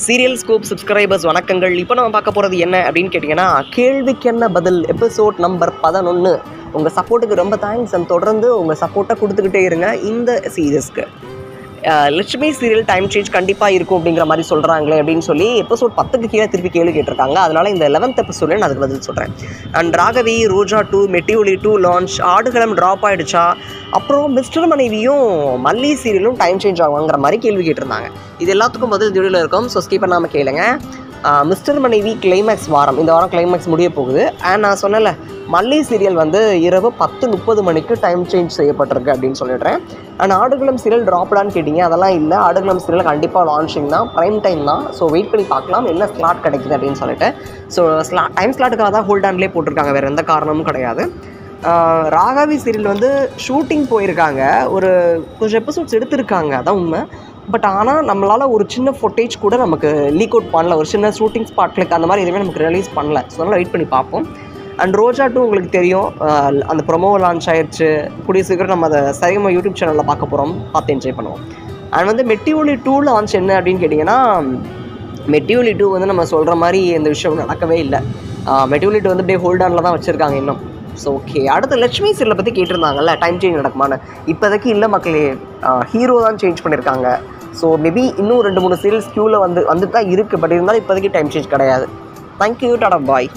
Serial scoop subscribers வணக்கங்கள். இப்போ நம்ம பார்க்க போகிறது என்ன அப்படின்னு கேட்டிங்கன்னா, கேள்விக்கு என்ன பதில் எபிசோட் நம்பர் 11. உங்கள் சப்போர்ட்டுக்கு ரொம்ப தேங்க்ஸ் அண்ட் தொடர்ந்து உங்கள் சப்போர்ட்டை கொடுத்துக்கிட்டே இருங்க இந்த சீரியஸ்க்கு. லட்சுமி சீரியல் டைம் சேஞ்ச் கண்டிப்பாக இருக்கும் அப்படிங்கிற மாதிரி சொல்கிறாங்களே அப்படின்னு சொல்லி எபிசோட் 10க்கு கீழே திருப்பி கேள்வி கேட்டிருக்காங்க. அதனால் இந்த 11th எபிசோடில் நான் அதுக்கு பதில் சொல்கிறேன். And Raghavi, Roja 2, Metti Oli 2 launch, Aadukalam drop ஆகிடுச்சா, அப்புறம் மிஸ்டர் மனைவியும் மல்லி சீரியலும் டைம் சேஞ்ச் ஆகுங்கிற மாதிரி கேள்வி கேட்டிருந்தாங்க. இது எல்லாத்துக்கும் பதில் வீடியோவில் இருக்கும். ஸோ ஸ்கிப் பண்ணாமல் கேளுங்க. மிஸ்டர் மனைவி கிளைமேக்ஸ் வாரம், இந்த வாரம் கிளைமேக்ஸ் முடிய போகுது. அண்ட் நான் சொன்னல மல்லி சீரியல் வந்து இரவு 10:30 மணிக்கு டைம் சேஞ்ச் செய்யப்பட்டிருக்கு அப்படின்னு சொல்லிடுறேன். அண்ட் ஆடுகளம் சீரியல் ட்ராப்டான்னு கேட்டிங்க, அதெல்லாம் இல்லை. ஆடுகளம் சீரியல் கண்டிப்பாக லான்ச்சிங் தான், ப்ரைம் டைம் தான். ஸோ வெயிட் பண்ணி பார்க்கலாம் என்ன ஸ்லாட் கிடைக்குது அப்படின்னு சொல்லிட்டு. ஸோ டைம் ஸ்லாட்டுக்காக தான் ஹோல்ட் ஆன்லேயே போட்டிருக்காங்க, வேறு எந்த காரணமும் கிடையாது. ராகவி சீரியல் வந்து ஷூட்டிங் போயிருக்காங்க, ஒரு கொஞ்சம் எபிசோட்ஸ் எடுத்திருக்காங்க, அதான் உண்மை. பட் ஆனால் நம்மளால் ஒரு சின்ன ஃபுட்டேஜ் கூட நமக்கு லீக் அவுட் பண்ணல, ஒரு சின்ன ஷூட்டிங் ஸ்பாட்லுக்கு அந்த மாதிரி எதுவுமே நமக்கு ரிலீஸ் பண்ணல. ஸோ அதனால் வெயிட் பண்ணி பார்ப்போம். அண்ட் ரோஜா 2 உங்களுக்கு தெரியும், அந்த ப்ரொமோ லான்ச் ஆயிடுச்சு. கூடிய சீக்கிரம் நம்ம அதை சரிகமா யூடியூப் சேனலில் பார்க்க போகிறோம், பார்த்து என்ஜாய் பண்ணுவோம். அண்ட் வந்து மெட்டிஒலி 2 லான்ச் என்ன அப்படின்னு கேட்டிங்கன்னா, மெட்டிஒலி 2 வந்து நம்ம சொல்கிற மாதிரி இந்த விஷயம் நடக்கவே இல்லை. மெட்டிஒலி 2 வந்து அப்படியே ஹோல்ட் ஆனில் தான் வச்சுருக்காங்க இன்னும். ஸோ ஓகே, அடுத்து லட்சுமி சீரியலை பற்றி கேட்டிருந்தாங்கல்ல, டைம் சேஞ்ச் நடக்குமான்னு. இப்போதைக்கு இல்லை மக்களே, ஹீரோ தான் சேஞ்ச் பண்ணியிருக்காங்க. ஸோ மேபி இன்னும் 2-3 சீரியல்ஸ் க்யூவில் வந்துட்டு தான் இருக்குது. பட் இருந்தாலும் இப்போதைக்கு டைம் சேஞ்ச் கிடையாது. தேங்க்யூ, டாடா, பாய்.